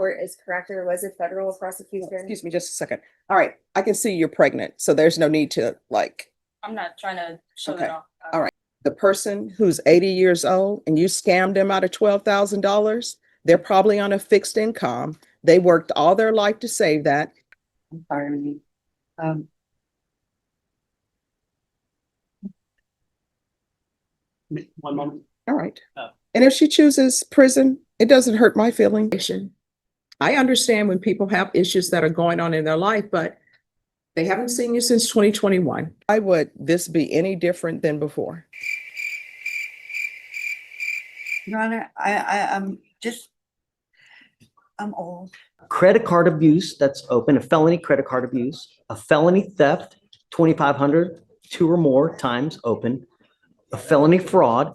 Court is correct. There was a federal prosecution. Excuse me just a second. All right, I can see you're pregnant, so there's no need to like. I'm not trying to show Okay. that off. All right. The person who's 80 years old and you scammed them out of $12,000, they're probably on a fixed income. They worked all their life to save that. I'm sorry. One moment. All right. Oh. And if she chooses prison, it doesn't hurt my feelings. I understand when people have issues that are going on in their life, but they haven't seen you since 2021. Why would this be any different than before? Your Honor, I'm old. Credit card abuse that's open, a felony credit card abuse, a felony theft, 2,500, 2 or more times open, a felony fraud,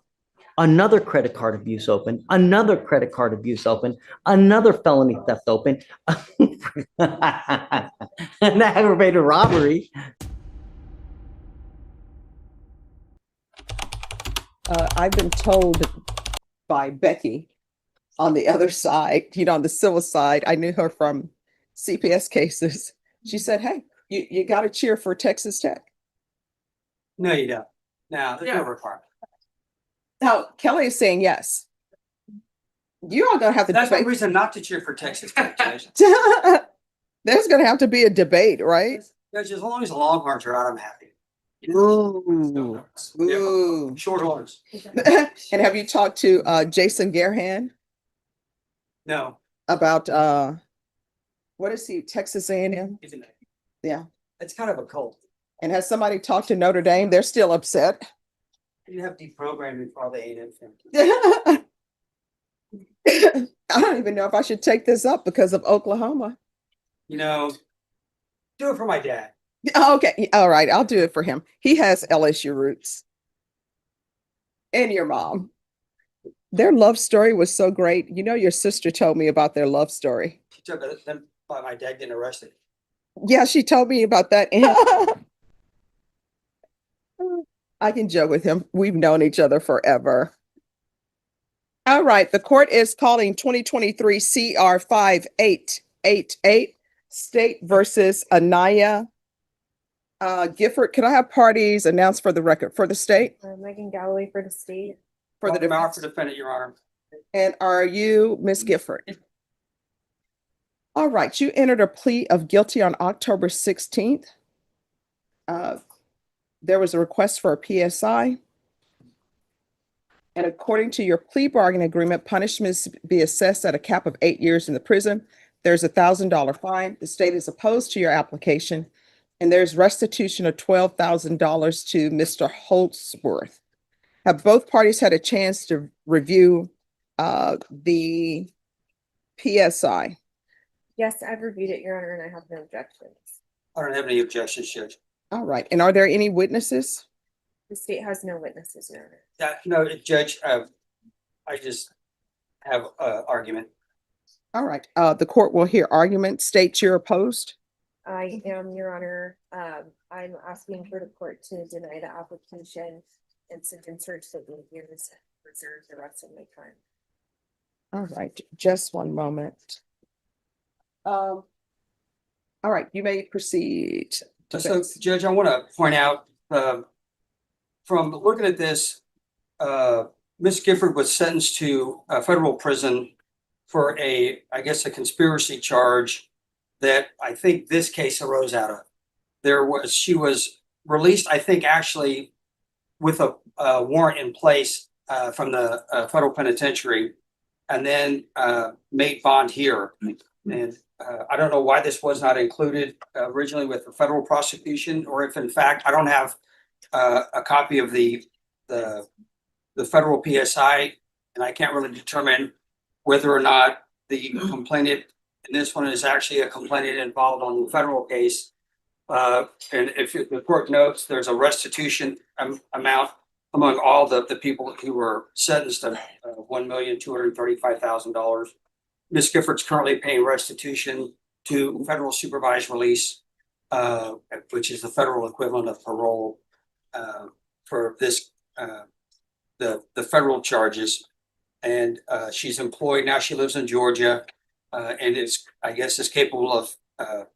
another credit card abuse open, another credit card abuse open, another felony theft open, an aggravated robbery. I've been told by Becky on the other side, on the civil side, I knew her from CPS cases. She said, hey, you got to cheer for Texas Tech. No, you don't. No, there's no requirement. Now, Kelly is saying yes. You all gonna have to That's one debate. reason not to cheer for Texas Tech, Judge. There's gonna have to be a debate, right? Judge, as long as the Longhorns are out, I'm happy. Ooh. Yeah. Ooh. Short horns. And have you talked to Jason Gerhan No. about what is he, Texas A&M? Yeah. It's kind of a cult. And has somebody talked to Notre Dame? They're still upset. You have deprogramming for all the A&M fans. I don't even know if I should take this up because of Oklahoma. You know, do it for my dad. Okay, all right, I'll do it for him. He has LSU roots. And your mom. Their love story was so great. Your sister told me about their love story. She took them by my dad getting arrested. Yeah, she told me about that. I can joke with him. We've known each other forever. All right, the court is calling 2023 CR 5888 State versus Anaya Gifford. Can I have parties announced for the record for the state? Megan Galloway for the state. For the Power defense. for defendant, Your Honor. And are you Miss Gifford? All right, you entered a plea of guilty on October 16th. There was a request for a PSI. And according to your plea bargaining agreement, punishments be assessed at a cap of 8 years in the prison. There's a $1,000 fine. The state is opposed to your application. And there's restitution of $12,000 to Mr. Holtzworth. Have both parties had a chance to review the PSI? Yes, I've reviewed it, Your Honor, and I have no objections. I don't have any objections, Judge. All right. And are there any witnesses? The state has no witnesses, Your Honor. No, Judge, I just have an argument. All right. The court will hear argument. State you're opposed. I am, Your Honor. I'm asking for the court to deny the application and sentence her to 8 years and reserve the rest of my time. All right. Just one moment. All right. You may proceed. So, Judge, I want to point out, from looking at this, Ms. Gifford was sentenced to a federal prison for I guess, a conspiracy charge that I think this case arose out of. She was released, I think, actually with a warrant in place from the federal penitentiary, and then made bond here. And I don't know why this was not included originally with the federal prosecution, or if in fact I don't have a copy of the federal PSI, and I can't really determine whether or not the complainant in this one is actually a complainant involved on the federal case. And if the court notes, there's a restitution amount among all the people who were sentenced of $1,235,000. Ms. Gifford's currently paying restitution to federal supervised release, which is the federal equivalent of parole for this the federal charges. And she's employed now. She lives in Georgia. and I guess is capable of, of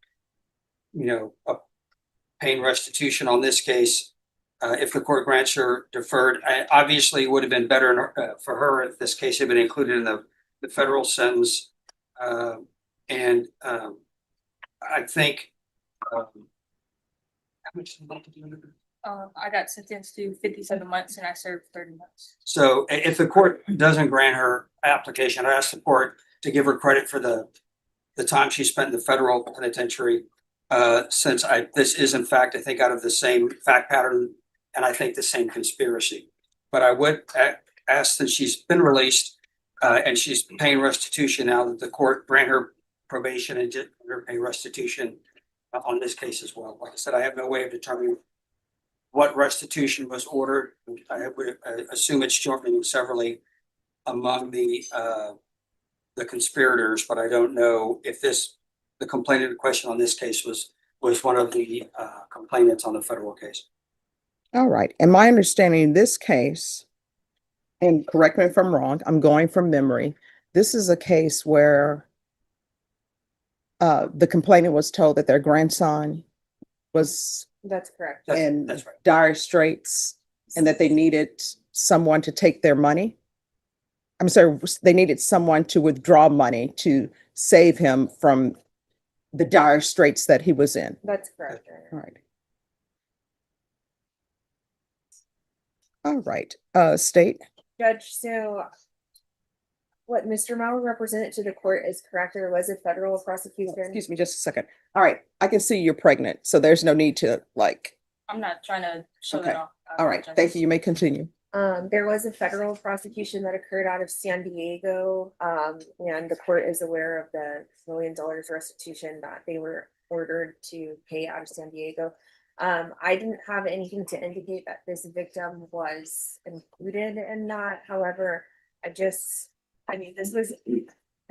paying restitution on this case. If the court grants her deferred, obviously it would have been better for her if this case had been included in the federal sentence. And I think, how much did you do? I got sentenced to 57 months and I served 30 months. So if the court doesn't grant her application, I ask the court to give her credit for the time she spent in the federal penitentiary. Since this is in fact, I think out of the same fact pattern and I think the same conspiracy. But I would ask that she's been released and she's paying restitution now that the court grant her probation and just pay restitution on this case as well. Like I said, I have no way of determining what restitution was ordered. I would assume it's jointly and severally among the conspirators, but I don't know if the complainant in question on this case was one of the complainants on the federal case. All right. And my understanding in this case, and correct me if I'm wrong, I'm going from memory. This is a case where the complainant was told that their grandson was That's correct. in That's right. dire straits and that they needed someone to take their money. I'm sorry, they needed someone to withdraw money to save him from the dire straits that he was in. That's correct. Your All Honor. right. All right, State. Judge, so what Mr. Mauer represented to the court is correct. There was a federal prosecution. Excuse me just a second. All right, I can see you're pregnant, so there's no need to I'm not trying to show Okay. that off. I all right, apologize. thank you. You may continue. There was a federal prosecution that occurred out of San Diego. And the court is aware of the $1 million restitution that they were ordered to pay out of San Diego. I didn't have anything to indicate that this victim was included in that. However, this was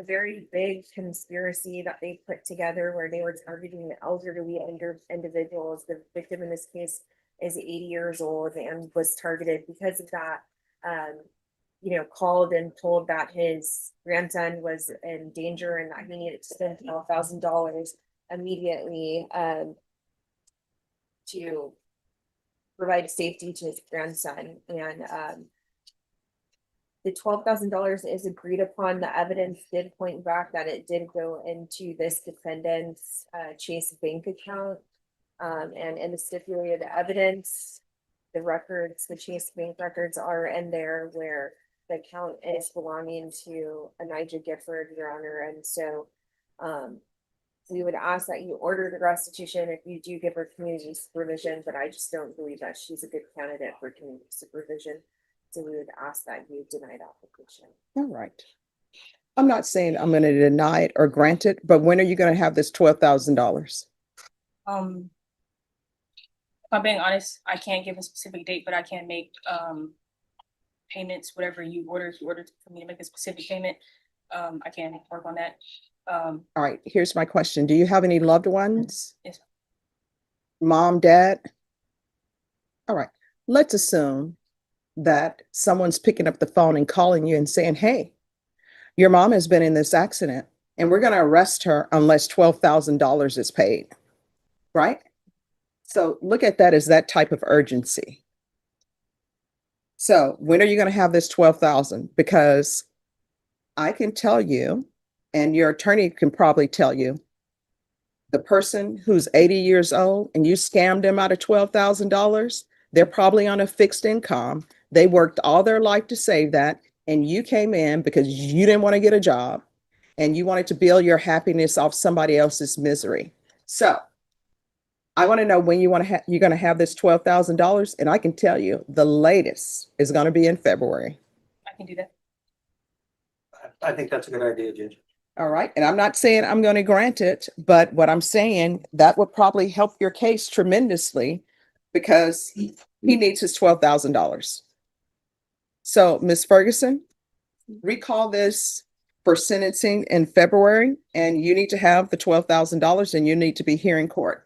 a very big conspiracy that they put together where they were targeting elderly individuals. The victim in this case is 80 years old and was targeted because of that. Called and told that his grandson was in danger and that he needed to spend $12,000 immediately to provide safety to his grandson. And the $12,000 is agreed upon. The evidence did point back that it did go into this defendant's Chase bank account. And in the stipulated evidence, the Chase bank records are in there where the account is belonging to Anijah Gifford, Your Honor. And so we would ask that you order the restitution if you do give her community supervision, but I just don't believe that she's a good candidate for community supervision. So we would ask that you deny the application. All right. I'm not saying I'm going to deny it or grant it, but when are you going to have this $12,000? If I'm being honest, I can't give a specific date, but I can make payments, whatever you order. If you order for me to make a specific payment, I can work on that. All right, here's my question. Do you have any loved ones? Yes. Mom, dad? All right, let's assume that someone's picking up the phone and calling you and saying, hey, your mom has been in this accident and we're going to arrest her unless $12,000 is paid, right? So look at that as that type of urgency. So when are you going to have this $12,000? Because I can tell you, and your attorney can probably tell you, the person who's 80 years old and you scammed them out of $12,000, they're probably on a fixed income. They worked all their life to save that, and you came in because you didn't want to get a job and you wanted to build your happiness off somebody else's misery. So I want to know when you're going to have this $12,000, and I can tell you the latest is going to be in February. I can do that. I think that's a good idea, Judge. All right. And I'm not saying I'm going to grant it, but what I'm saying, that would probably help your case tremendously because he needs his $12,000. So, Ms. Ferguson, recall this for sentencing in February, and you need to have the $12,000 and you need to be here in court.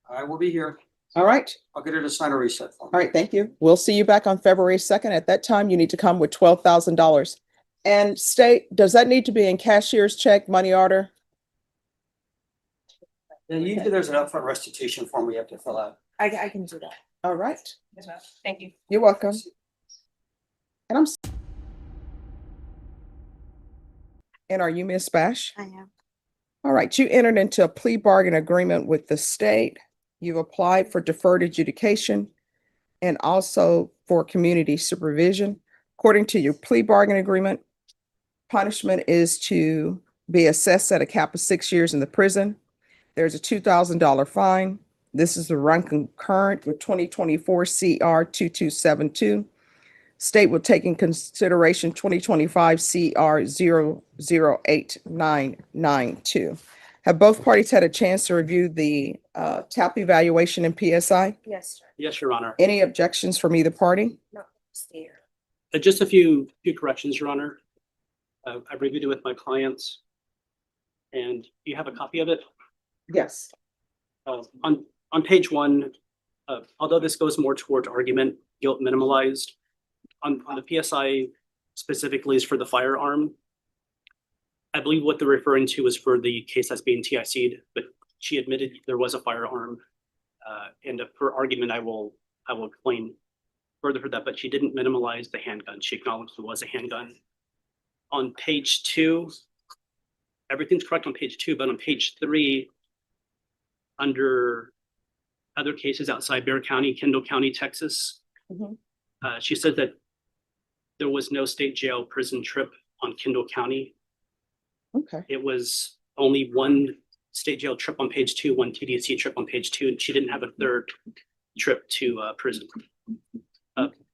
I will be here. All right. I'll get her to sign a reset form. All right. Thank you. We'll see you back on February 2nd. At that time, you need to come with $12,000 And state, does that need to be in cashier's check, money order? And usually there's an upfront restitution form we have to fill out. I can do that. All right, Yes, ma'am. Thank you. you're welcome. And and are you Miss Bash? I am. All right, you entered into a plea bargain agreement with the state. You've applied for deferred adjudication and also for community supervision. According to your plea bargain agreement, punishment is to be assessed at a cap of 6 years in the prison. There's a $2,000 fine. This is the run concurrent with 2024 CR 2272. State will take in consideration 2025 CR 008992. Have both parties had a chance to review the TAP evaluation and PSI? Yes, sir. Yes, Your Honor. Any objections from either party? No, stay here. Just a few corrections, Your Honor. I reviewed it with my clients. And you have a copy of it? Yes. On page 1, although this goes more towards argument, guilt minimalized, on the PSI specifically is for the firearm. I believe what they're referring to is for the case that's being TIC'd, but she admitted there was a firearm. And for argument, I will explain further for that, but she didn't minimalize the handgun. She acknowledged there was a handgun. On page 2, everything's correct on page 2, but on page 3, under other cases outside Bear County, Kendall County, Texas, Mhm. She said that there was no state jail prison trip on Kendall County. Okay. It was only one state jail trip on page 2, one TDC trip on page 2, and she didn't have a third trip to prison.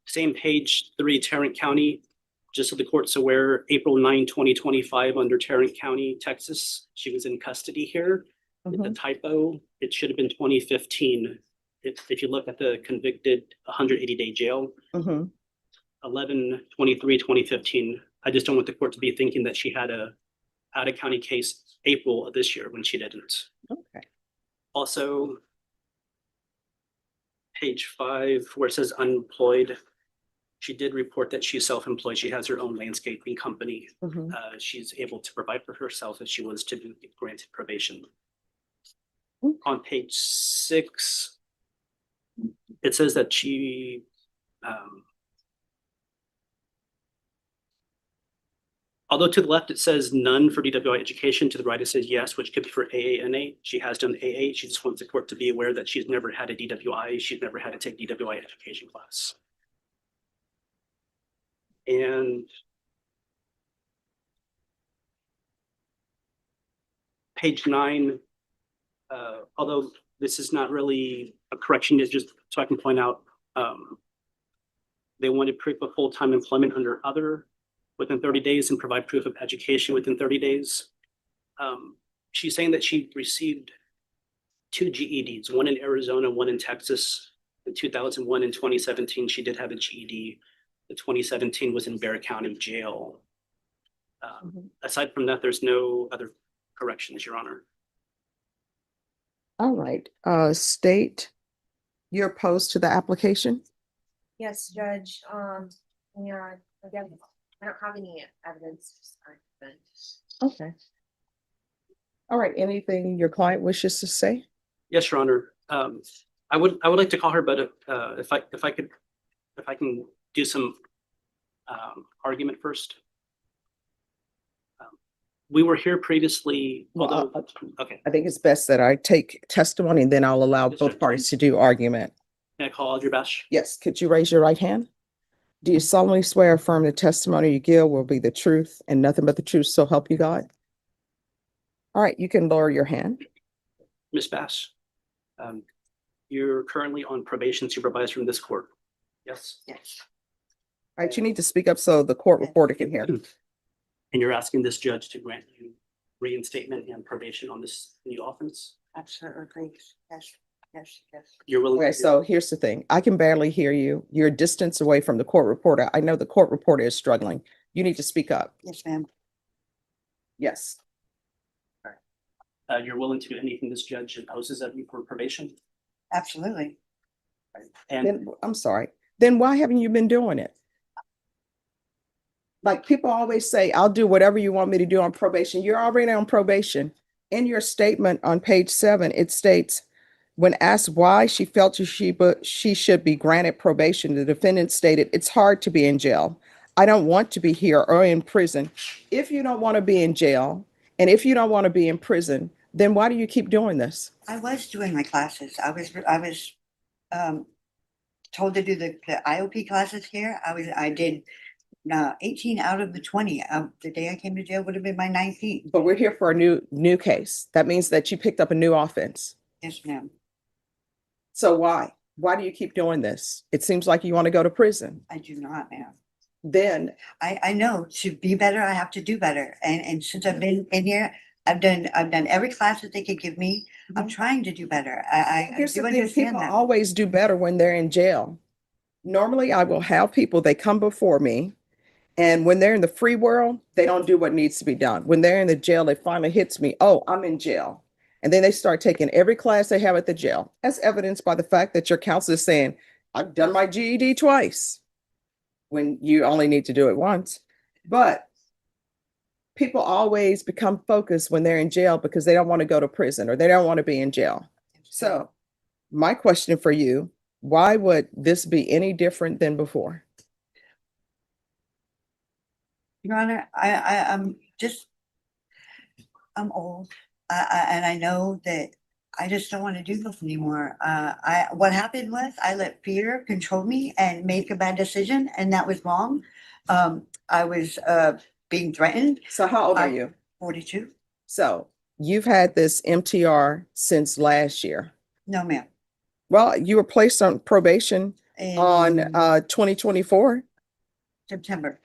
Same page 3, Tarrant County, just so the court's aware, April 9, 2025, under Tarrant County, Texas. She was in custody here. It's a typo. It should have been 2015. If you look at the convicted 180-day jail, Mhm. 11/23/2015. I just don't want the court to be thinking that she had a out-of-county case April of this year when she didn't. Okay. Also, page 5, where it says unemployed, she did report that she's self-employed. She has her own landscaping company. Mhm. She's able to provide for herself if she was to be granted probation. Okay. On page 6, it says that she although to the left it says none for DWI education, to the right it says yes, which could be for AANA. She has done AA. She just wants the court to be aware that she's never had a DWI. She's never had to take DWI education class. And page 9, although this is not really a correction, it's just so I can point out, they wanted proof of full-time employment under other within 30 days and provide proof of education within 30 days. She's saying that she received 2 GEDs, one in Arizona, one in Texas. In 2001 and 2017, she did have a GED. The 2017 was in Bear County Jail. Aside from that, there's no other corrections, Your Honor. All right. State, you're opposed to the application? Yes, Judge, yeah, again, I don't have any evidence. Just argument. Okay. All right. Anything your client wishes to say? Yes, Your Honor. I would like to call her, but if I can do some argument first. We were here previously, although, okay, I think it's best that I take testimony and then I'll allow Yes, both sir. parties to do argument. can I call Audrey Bash? Yes, could you raise your right hand? Do you solemnly swear or affirm the testimony you give will be the truth and nothing but the truth, so help you God? All right, you can lower your hand. Ms. Bass, you're currently on probation supervised from this court. Yes, Yes. All right, you need to speak up so the court reporter can hear. and you're asking this judge to grant you reinstatement and probation on this new offense? Absolutely. Yes, yes, yes. You're willing? Okay, to- so here's the thing. I can barely hear you. You're a distance away from the court reporter. I know the court reporter is struggling. You need to speak up. Yes, ma'am. Yes. You're willing to do anything this judge imposes of you for probation? Absolutely. And Then, I'm sorry. Then why haven't you been doing it? Like people always say, I'll do whatever you want me to do on probation. You're already on probation. In your statement on page 7, it states, when asked why she felt she should be granted probation, the defendant stated, it's hard to be in jail. I don't want to be here or in prison. If you don't want to be in jail and if you don't want to be in prison, then why do you keep doing this? I was doing my classes. I was told to do the IOP classes here. I did 18 out of the 20. The day I came to jail would have been my 19th. But we're here for a new case. That means that you picked up a new offense. Yes, ma'am. So why? Why do you keep doing this? It seems like you want to go to prison. I do not, ma'am. Then I know to be better, I have to do better. And since I've been in here, I've done every class that they could give me. I'm trying to do better. I here's do the thing, understand people that. always do better when they're in jail. Normally, I will have people, they come before me, and when they're in the free world, they don't do what needs to be done. When they're in the jail, it finally hits me, oh, I'm in jail. And then they start taking every class they have at the jail, as evidenced by the fact that your counselor is saying, I've done my GED twice, when you only need to do it once. But people always become focused when they're in jail because they don't want to go to prison or they don't want to be in jail. So my question for you, why would this be any different than before? Your Honor, I'm old. And I know that I just don't want to do this anymore. What happened was I let fear control me and make a bad decision, and that was wrong. I was being threatened. So how old are you? 42. So you've had this MTR since last year. No, ma'am. Well, you were placed on probation on In 2024. September.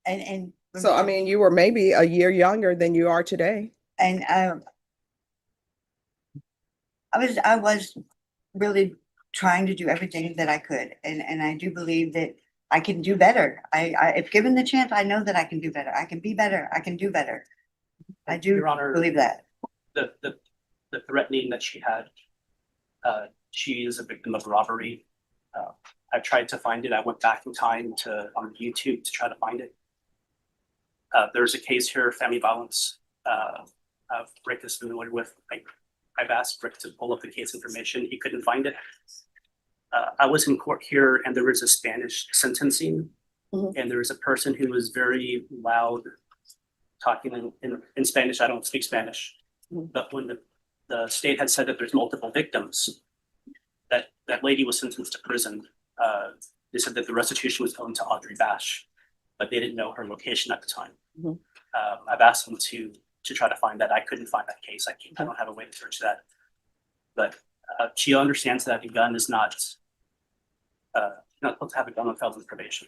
And So I mean, you were maybe a year younger than you are today. and I was really trying to do everything that I could, and I do believe that I can do better. If given the chance, I know that I can do better. I can be better. I can do better. I do Your Honor, believe that. the threatening that she had, she is a victim of robbery. I tried to find it. I went back in time on YouTube to try to find it. There's a case here, family violence. Rick is familiar with. I've asked Rick to pull up the case information. He couldn't find it. I was in court here, and there was a Spanish sentencing, and there was a person who was very loud, talking in Spanish. I don't speak Spanish, but when the state had said that there's multiple victims, that lady was sentenced to prison. They said that the restitution was going to Audrey Bash, but they didn't know her location at the time. I've asked them to try to find that. I couldn't find that case. I don't have a way to search that. But she understands that a gun is not supposed to have a gun on felon probation.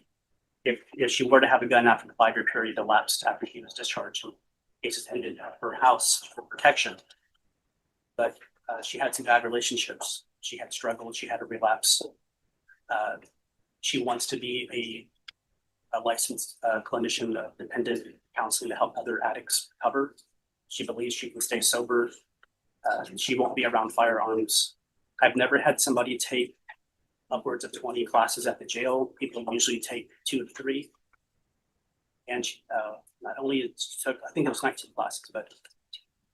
If she were to have a gun after the 5-year period elapsed after he was discharged, cases ended at her house for protection. But she had some bad relationships. She had struggled. She had a relapse. She wants to be a licensed clinician, dependent counseling to help other addicts recover. She believes she can stay sober. She won't be around firearms. I've never had somebody take upwards of 20 classes at the jail. People usually take 2 to 3. And she, not only took, I think it was 19 classes, but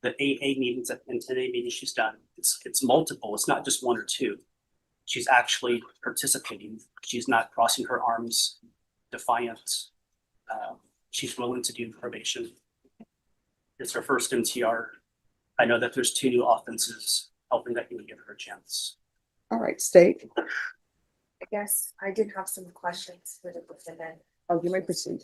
the AA meetings and 10A meetings she's done, it's multiple. It's not just 1 or 2. She's actually participating. She's not crossing her arms, defiant. She's willing to do probation. It's her first MTR. I know that there's 2 new offenses, hoping that you would give her a chance. All right, state. I guess I did have some questions for the defendant. Oh, you may proceed.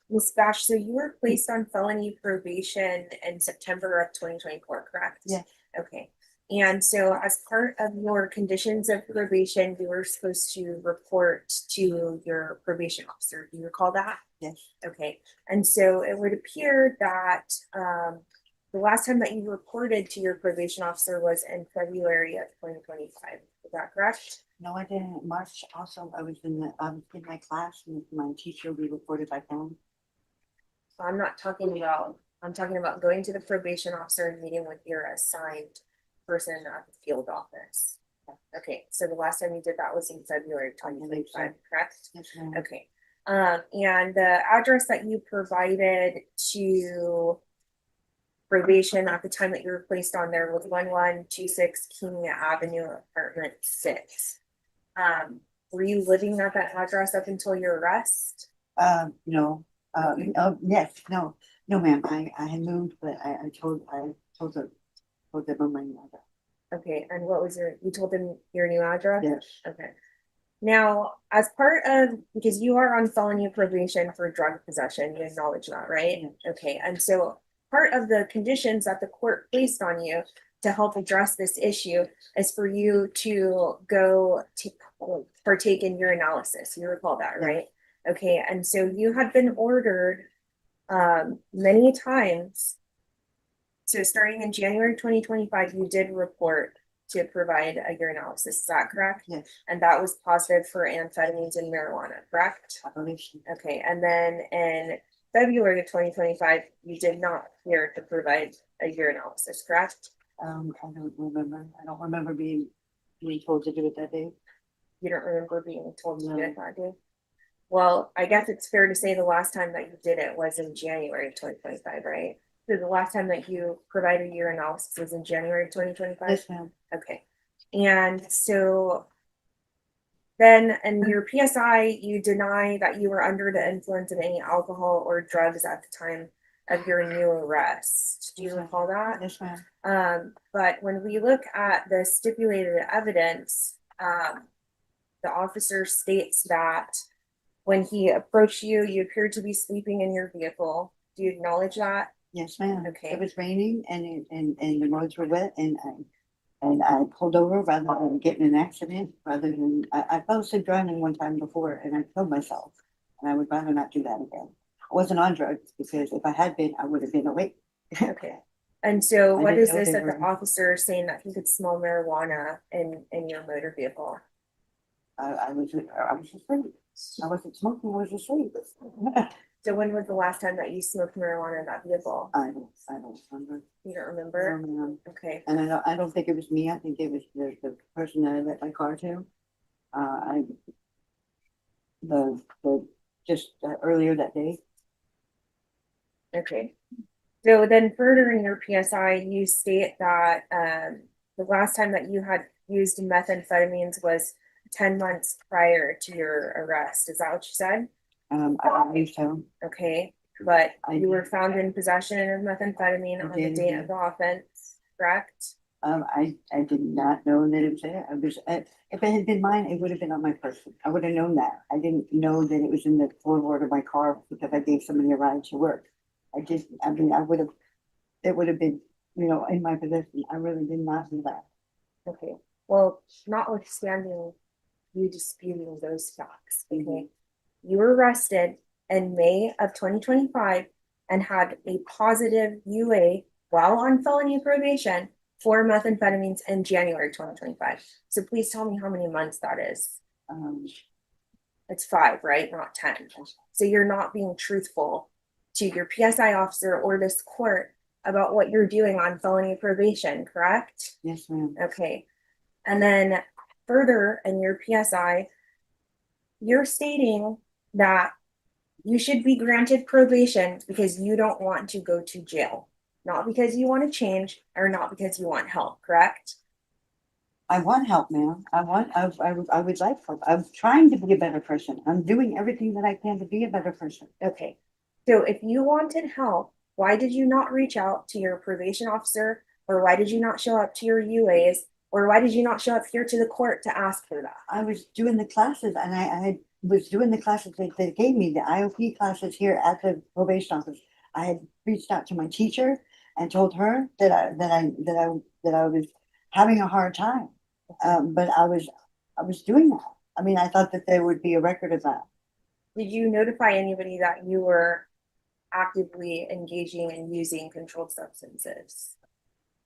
Ms. Bash, so you were placed on felony probation in September of 2024, correct? Yeah. Okay. And so as part of your conditions of probation, you were supposed to report to your probation officer. Do you recall that? Yes. Okay. And so it would appear that the last time that you reported to your probation officer was in February of 2025. Is that correct? No, I didn't. March also, I was in my class and my teacher, we reported by phone. So I'm talking about going to the probation officer and meeting with your assigned person at the field office. Okay, so the last time you did that was in February 2025, correct? Yes, ma'am. Okay, And the address that you provided to probation at the time that you were placed on there was 1126 King Avenue, apartment 6. Were you living at that address up until your arrest? No, oh, yes, no, ma'am, I had moved, but I told them my mother. Okay, and what was you told them your new address? Yes, Okay. Now, as part of, because you are on felony probation for drug possession, you acknowledge that, right? Yeah. Okay, and so part of the conditions that the court placed on you to help address this issue is for you to go to partake in urinalysis. You recall that, Yeah. right? Okay, and so you had been ordered many times. So starting in January 2025, you did report to provide a urinalysis. Is that correct? yes, And that was positive for amphetamines and marijuana, correct? I believe so. Okay, and then in February of 2025, you did not appear to provide a urinalysis, correct? I don't remember being told to do it that day. You don't remember being told to do No. it that day? Well, I guess it's fair to say the last time that you did it was in January of 2025, right? So the last time that you provided urinalysis was in January of 2025? Yes, ma'am. Okay, and so then in your PSI, you deny that you were under the influence of any alcohol or drugs at the time of your new arrest. Do you recall that? Yes, ma'am. But when we look at the stipulated evidence, the officer states that when he approached you, you appeared to be sleeping in your vehicle. Do you acknowledge that? Yes, ma'am. Okay. It was raining and the roads were wet and I pulled over rather than getting in an accident, I fell asleep driving one time before and I killed myself. And I would rather not do that again. I wasn't on drugs because if I had been, I would have been awake. Okay. And so I what didn't is know this they that the were- officer is saying that he could smell marijuana in your motor vehicle? I was asleep. I wasn't smoking, I was asleep. So when was the last time that you smoked marijuana in that vehicle? I don't remember. You don't remember? Okay. And I don't think it was me. I think it was the person that I let my car to. Earlier that day. Okay. So then further in your PSI, you state that the last time that you had used methamphetamines was 10 months prior to your arrest. Is that what you said? I believe so. Okay, but I you were did. found in possession of methamphetamine I on the did, date yeah. of the offense, correct? I did not know that it was there. If it had been mine, it would have been on my person. I would have known that. I didn't know that it was in the floorboard of my car because I gave somebody a ride to work. It would have been, in my possession. I really did not do that. Okay, well, notwithstanding you disputing those facts, okay? You were arrested in May of 2025 and had a positive UA while on felony probation for methamphetamines in January 2025. So please tell me how many months that is. It's 5, right? Not 10. So you're not being truthful to your PSI officer or this court about what you're doing on felony probation, correct? Yes, ma'am. Okay. And then further in your PSI, you're stating that you should be granted probation because you don't want to go to jail, not because you want to change or not because you want help, correct? I want help, ma'am. I would like help. I'm trying to be a better person. I'm doing everything that I can to be a better person. Okay. So if you wanted help, why did you not reach out to your probation officer, or why did you not show up to your UAs, or why did you not show up here to the court to ask for that? I was doing the classes and I was doing the classes that they gave me, the IOP classes here at the probation office. I had reached out to my teacher and told her that I was having a hard time. But I was doing that. I mean, I thought that there would be a record of that. Did you notify anybody that you were actively engaging in using controlled substances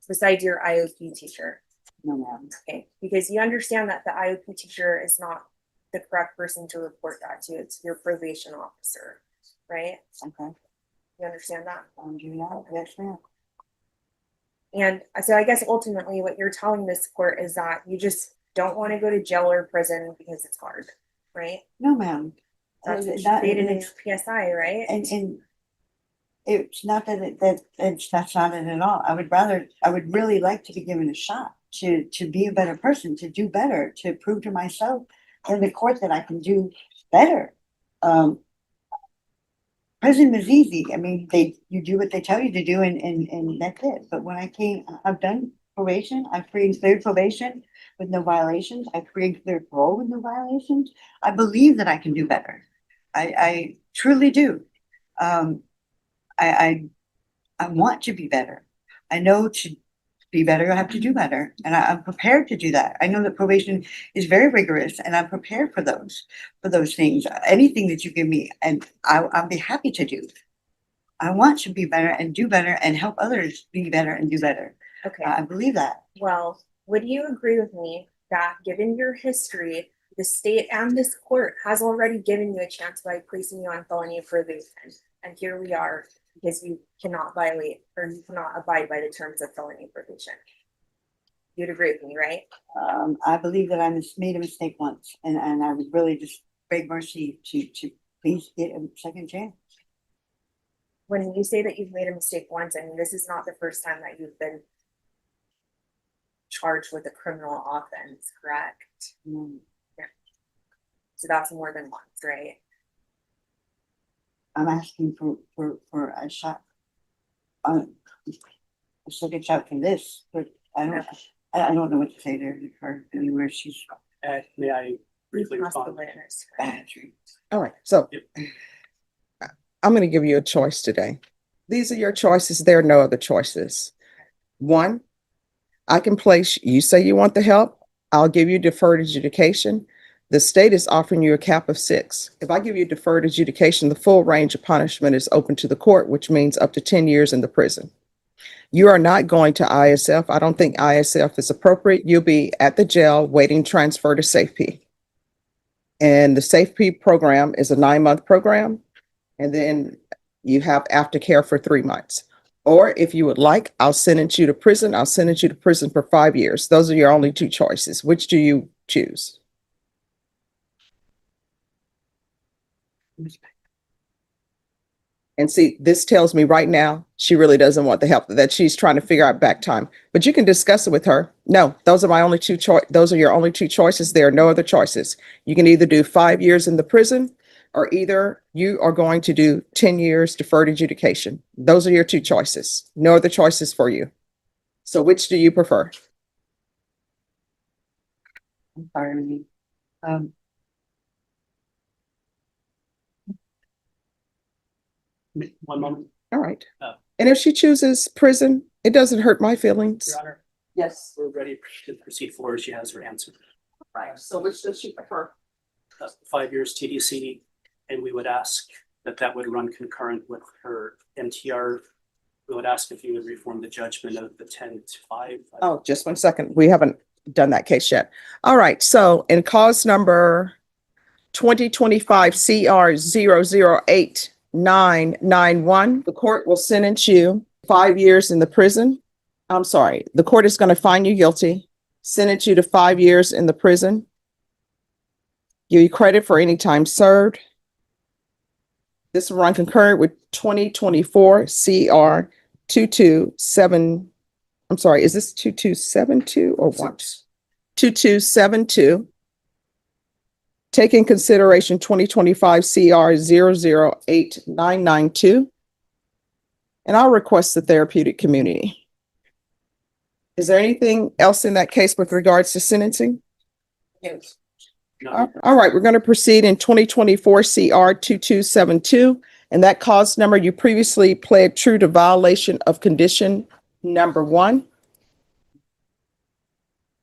besides your IOP teacher? No, ma'am. Okay, because you understand that the IOP teacher is not the correct person to report that to. It's your probation officer, right? Okay. You understand that? I'm doing that. Yes, ma'am. And so I guess ultimately what you're telling this court is that you just don't want to go to jail or prison because it's hard, right? No, ma'am. That's what you That- stated in your PSI, right? And it's not that that's not it at all. I would really like to be given a shot to be a better person, to do better, to prove to myself in the court that I can do better. Prison was easy. I mean, you do what they tell you to do and that's it. But when I've done probation, I've free and cleared probation with no violations. I've free and cleared parole with no violations. I believe that I can do better. I truly do. I want to be better. I know to be better, I have to do better. And I'm prepared to do that. I know that probation is very rigorous and I'm prepared for those things. Anything that you give me, and I'll be happy to do. I want to be better and do better and help others be better and do better. Okay, I believe that. well, would you agree with me that given your history, the state and this court has already given you a chance by placing you on felony probation? And here we are, because you cannot violate or you cannot abide by the terms of felony probation. You'd agree with me, right? I believe that made a mistake once and I would really just beg mercy to please get a second chance. When you say that you've made a mistake once, I mean, this is not the first time that you've been charged with a criminal offense, correct? Mm. So that's more than once, right? I'm asking for a shot. A second shot for this, but I don't know what to say to her anywhere. She's May I briefly Ask the respond? witness. bad. All right, so Yep. I'm going to give you a choice today. These are your choices. There are no other choices. One, I can place, you say you want the help, I'll give you deferred adjudication. The state is offering you a cap of 6. If I give you deferred adjudication, the full range of punishment is open to the court, which means up to 10 years in the prison. You are not going to ISF. I don't think ISF is appropriate. You'll be at the jail waiting transfer to SafeP. And the SafeP program is a 9-month program. And then you have aftercare for 3 months. Or if you would like, I'll sentence you to prison. I'll sentence you to prison for 5 years. Those are your only 2 choices. Which do you choose? And see, this tells me right now, she really doesn't want the help, that she's trying to figure out back time. But you can discuss it with her. No, those are my only 2 those are your only 2 choices. There are no other choices. You can either do 5 years in the prison, or either you are going to do 10 years deferred adjudication. Those are your 2 choices. No other choices for you. So which do you prefer? I'm sorry. One moment, All right. Oh. And if she chooses prison, it doesn't hurt my feelings. Your Honor. Yes. We're ready to proceed forward. She has her answer. Right. So which does she prefer? 5 years TDC, and we would ask that would run concurrent with her MTR. We would ask if you would reform the judgment of the 10-5. Oh, just 1 second. We haven't done that case yet. All right. So in cause number 2025 CR 008-991, the court will sentence you 5 years in the prison. I'm sorry. The court is going to find you guilty, sentence you to 5 years in the prison, give you credit for any time served. This will run concurrent with 2024 CR 227. I'm sorry, is this 2272 or what? 2272. Take in consideration 2025 CR 008-992. And I'll request the therapeutic community. Is there anything else in that case with regards to sentencing? Yes. No, All right, we're going to proceed in 2024 CR 2272. And that cause number, you previously pled true to violation of condition number 1.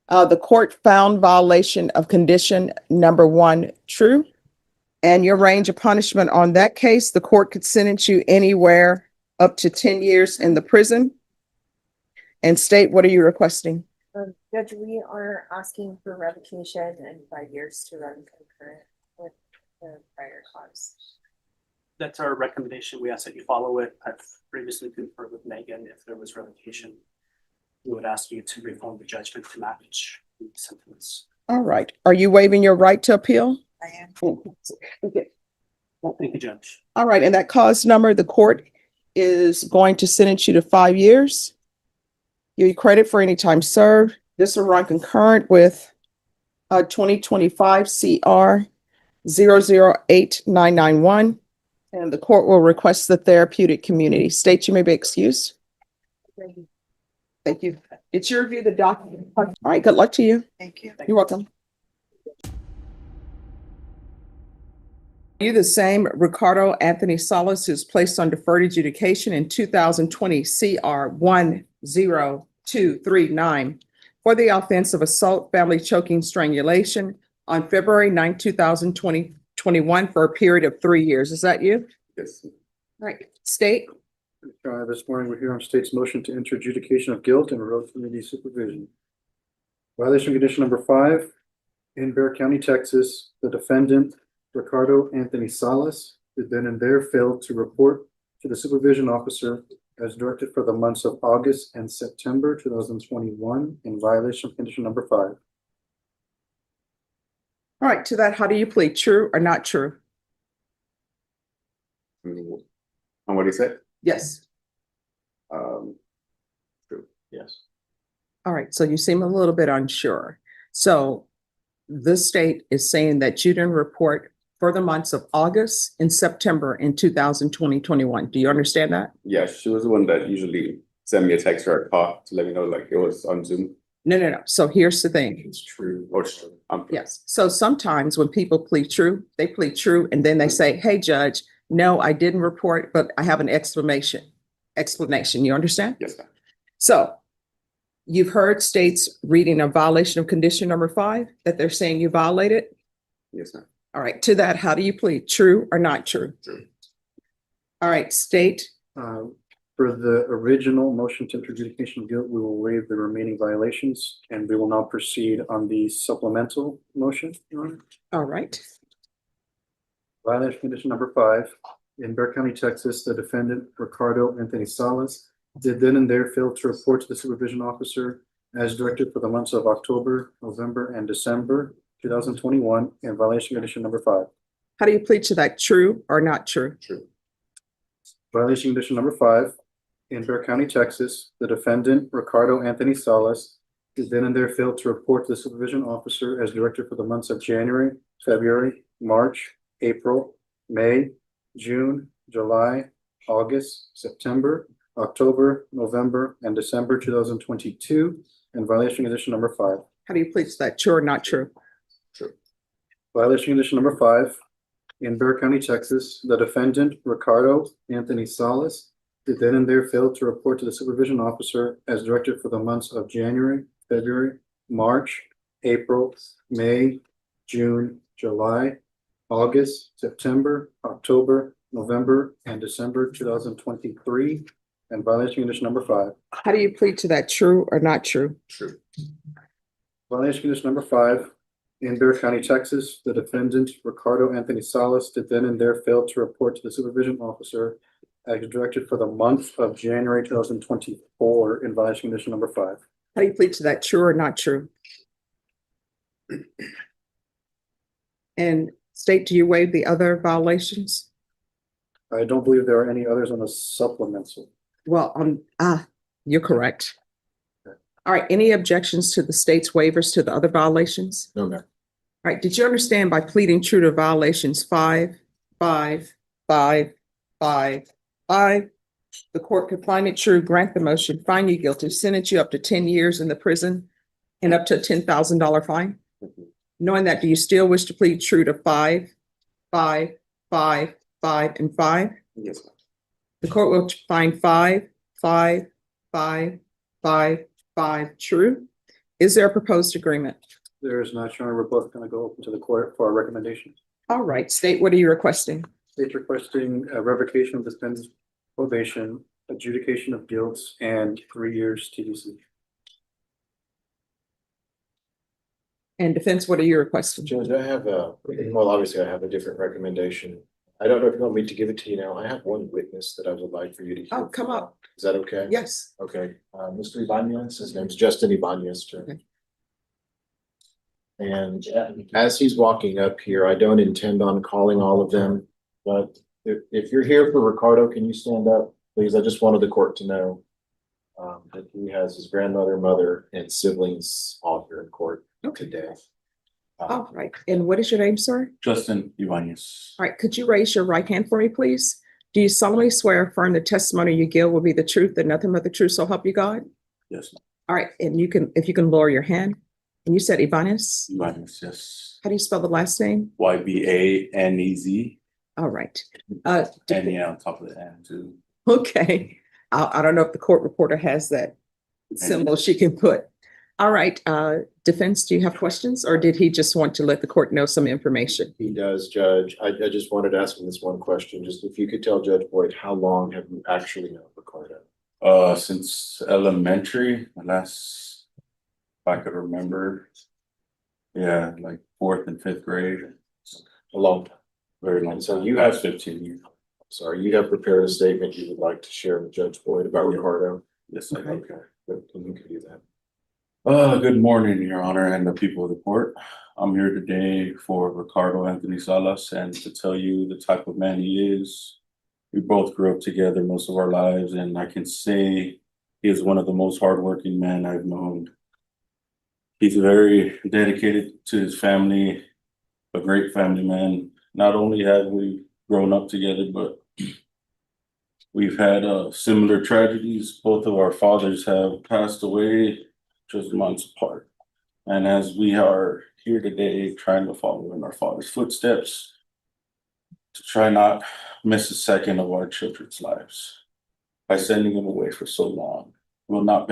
The court found violation of condition number 1 true. And your range of punishment on that case, the court could sentence you anywhere up to 10 years in the prison. And state, what are you requesting? Judge, we are asking for revocation and 5 years to run concurrent with the prior cause. that's our recommendation. We ask that you follow it. I've previously conferred with Megan. If there was revocation, we would ask you to reform the judgment to match the sentence. All right. Are you waiving your right to appeal? I am. Okay. Thank you, Judge. All right, and that cause number, the court is going to sentence you to 5 years. Give you credit for any time served. This will run concurrent with 2025 CR 008991. And the court will request the therapeutic community. State, you may be excused. Thank you. It's your review of the document. All right, good luck to you. Thank you. You're welcome. You the same Ricardo Anthony Salas is placed on deferred adjudication in 2020 CR 10239 for the offense of assault, family choking, strangulation on February 9, 2021 for a period of 3 years. Is that you? Yes. All right, state. This morning, we're here on state's motion to enter adjudication of guilt and road community supervision. Violation condition number 5, in Bear County, Texas, the defendant, Ricardo Anthony Salas, did then and there failed to report to the supervision officer as directed for the months of August and September 2021 in violation of condition number 5. All right, to that, how do you plead? True or not true? And what do you say? Yes. True, yes. All right, so you seem a little bit unsure. So the state is saying that you didn't report for the months of August and September in 2021. Do you understand that? Yeah, she was the one that usually sent me a text or a call to let me know like it was on Zoom. No. So here's the thing. It's true. Or true. Yes. So sometimes when people plead true, they plead true and then they say, hey, judge, no, I didn't report, but I have an explanation. You understand? Yes, ma'am. So you've heard states reading a violation of condition number 5 that they're saying you violated. Yes, ma'am. All right. To that, how do you plead? True or not true? True. All right. State. For the original motion to enter adjudication of guilt, we will waive the remaining violations and we will now proceed on the supplemental motion, Your Honor. All right. Violation condition number 5, in Bear County, Texas, the defendant, Ricardo Anthony Salas, did then and there fail to report to the supervision officer as directed for the months of October, November, and December 2021 in violation condition number 5. How do you plead to that? True or not true? True. Violation condition number 5, in Bear County, Texas, the defendant, Ricardo Anthony Salas, did then and there fail to report to the supervision officer as directed for the months of January, February, March, April, May, June, July, August, September, October, November, and December 2022 in violation condition number 5. How do you plead to that? True or not true? True. Violation condition number 5, in Bear County, Texas, the defendant, Ricardo Anthony Salas, did then and there fail to report to the supervision officer as directed for the months of January, February, March, April, May, June, July, August, September, October, November, and December 2023, and violation condition number 5. How do you plead to that? True or not true? True. Violation condition number 5, in Bear County, Texas, the defendant, Ricardo Anthony Salas, did then and there fail to report to the supervision officer as directed for the month of January 2024 in violation condition number 5. How do you plead to that? True or not true? And state, do you waive the other violations? I don't believe there are any others on the supplemental. Well, you're correct. All right, any objections to the state's waivers to the other violations? No, ma'am. All right, did you understand by pleading true to violations 5, 5, 5, 5, 5, the court could find it true, grant the motion, find you guilty, sentence you up to 10 years in the prison and up to a $10,000 fine? Knowing that, do you still wish to plead true to 5, 5, 5, 5, and 5? Yes, ma'am. The court will find 5, 5, 5, 5, 5 true. Is there a proposed agreement? There is not, Your Honor. We're both going to go open to the court for our recommendations. All right, state, what are you requesting? State's requesting a revocation of defendant's probation, adjudication of guilt, and 3 years TDC. And defense, what are you requesting? Judge, I have well, obviously I have a different recommendation. I don't know if you want me to give it to you now. I have one witness that I would like for you to hear. Oh, come up. Is that okay? Yes. Okay, Mr. Ibanez, his name's Justin Ibanez. Sir. Okay. And as he's walking up here, I don't intend on calling all of them. But if you're here for Ricardo, can you stand up, please? I just wanted the court to know that he has his grandmother, mother, and siblings all here in court today. All right. And what is your name, sir? Justin Ibanez. All right. Could you raise your right hand for me, please? Do you solemnly swear or affirm the testimony you give will be the truth and nothing but the truth, so help you God? Yes, All right. And you can, if you can lower your hand. And you said Ibanez? Ibanez, yes. How do you spell the last name? Ybanez. All right. And yeah, on top of the N too. Okay. I don't know if the court reporter has that symbol she can put. All right. Defense, do you have questions, or did he just want to let the court know some information? He does, Judge. I just wanted to ask him this one question. Just if you could tell Judge Boyd, how long have you actually known Ricardo? Since elementary, if I could remember. Yeah, like 4th and 5th grade. A long time. Very long. So time. you About have 15 years. Sorry, you have prepared a statement you would like to share with Judge Boyd about Ricardo? Yes, I do. Okay, good. You can do that. Good morning, Your Honor, and the people of the court. I'm here today for Ricardo Anthony Salas and to tell you the type of man he is. We both grew up together most of our lives, and I can say he is one of the most hardworking men I've known. He's very dedicated to his family, a great family man. Not only have we grown up together, but we've had similar tragedies. Both of our fathers have passed away just months apart. And as we are here today trying to follow in our father's footsteps, to try not miss a second of our children's lives by sending them away for so long will not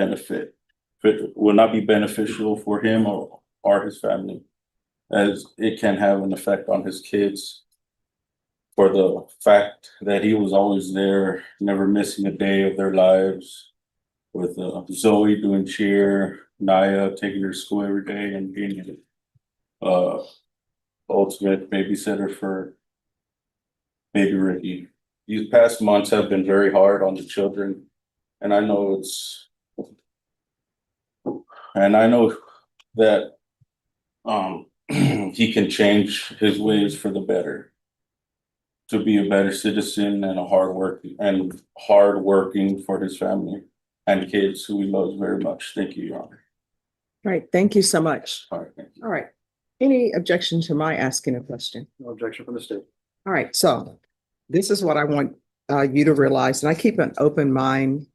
be beneficial for him or his family, as it can have an effect on his kids. For the fact that he was always there, never missing a day of their lives, with Zoe doing cheer, Naya taking her to school every day, and being ultimate babysitter for baby Ricky. These past months have been very hard on the children, and I know that he can change his ways for the better, to be a better citizen and hardworking for his family and kids who he loves very much. Thank you, Your Honor. All right. Thank you so much. All right, thank you. All right. Any objection to my asking a question? No objection from the state. All right. So this is what I want you to realize, and I keep an open mind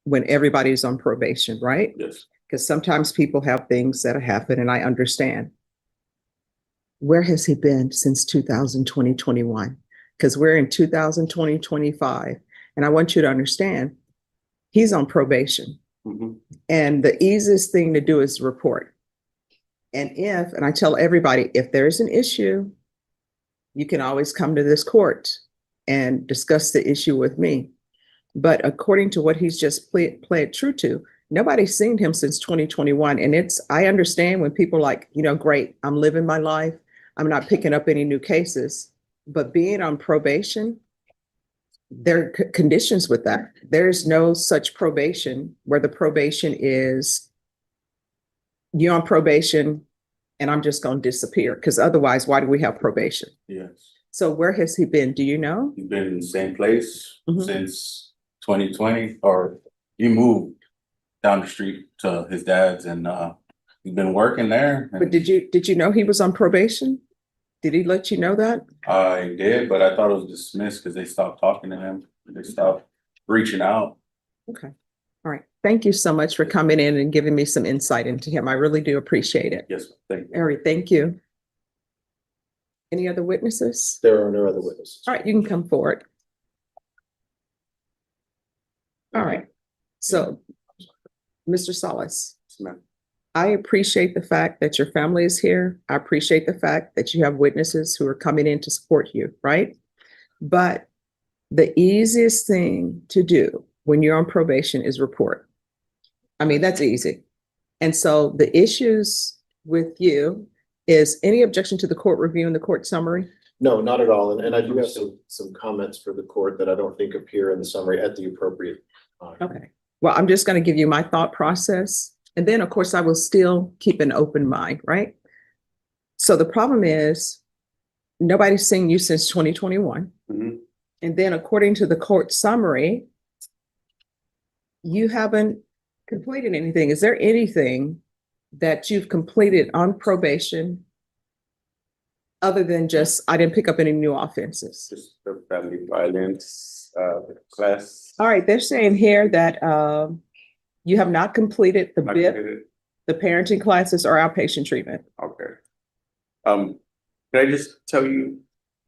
when everybody's on probation, right? Yes. Because sometimes people have things that happen, and I understand. Where has he been since 2020-21? Because we're in 2020-25, and I want you to understand, he's on probation. Mhm. And the easiest thing to do is report. And I tell everybody, if there's an issue, you can always come to this court and discuss the issue with me. But according to what he's just played true to, nobody's seen him since 2021. And I understand when people are like, great, I'm living my life, I'm not picking up any new cases. But being on probation, there are conditions with that. There's no such probation where the probation is you're on probation and I'm just going to disappear, because otherwise, why do we have probation? Yes. So where has he been? Do you know? He's been in the same place Mhm. since 2020, or he moved down the street to his dad's, and he's been working there. But did you know he was on probation? Did he let you know that? I did, but I thought it was dismissed because they stopped talking to him. They stopped reaching out. Okay. All right. Thank you so much for coming in and giving me some insight into him. I really do appreciate it. Yes, thank you. All right. Thank you. Any other witnesses? There are no other witnesses. All right. You can come forward. All right. So, Mr. Salas, Yes, ma'am. I appreciate the fact that your family is here. I appreciate the fact that you have witnesses who are coming in to support you, right? But the easiest thing to do when you're on probation is report. I mean, that's easy. And so the issues with you is any objection to the court reviewing the court summary? No, not at all. And I do have some comments for the court that I don't think appear in the summary at the appropriate time. Okay. Well, I'm just going to give you my thought process. And then, of course, I will still keep an open mind, right? So the problem is nobody's seen you since 2021. Mhm. And then according to the court summary, you haven't completed anything. Is there anything that you've completed on probation other than just, I didn't pick up any new offenses? Just the family violence, class. All right, they're saying here that you have not completed the I BIP, did it. the parenting classes, or outpatient treatment. Okay. Can I just tell you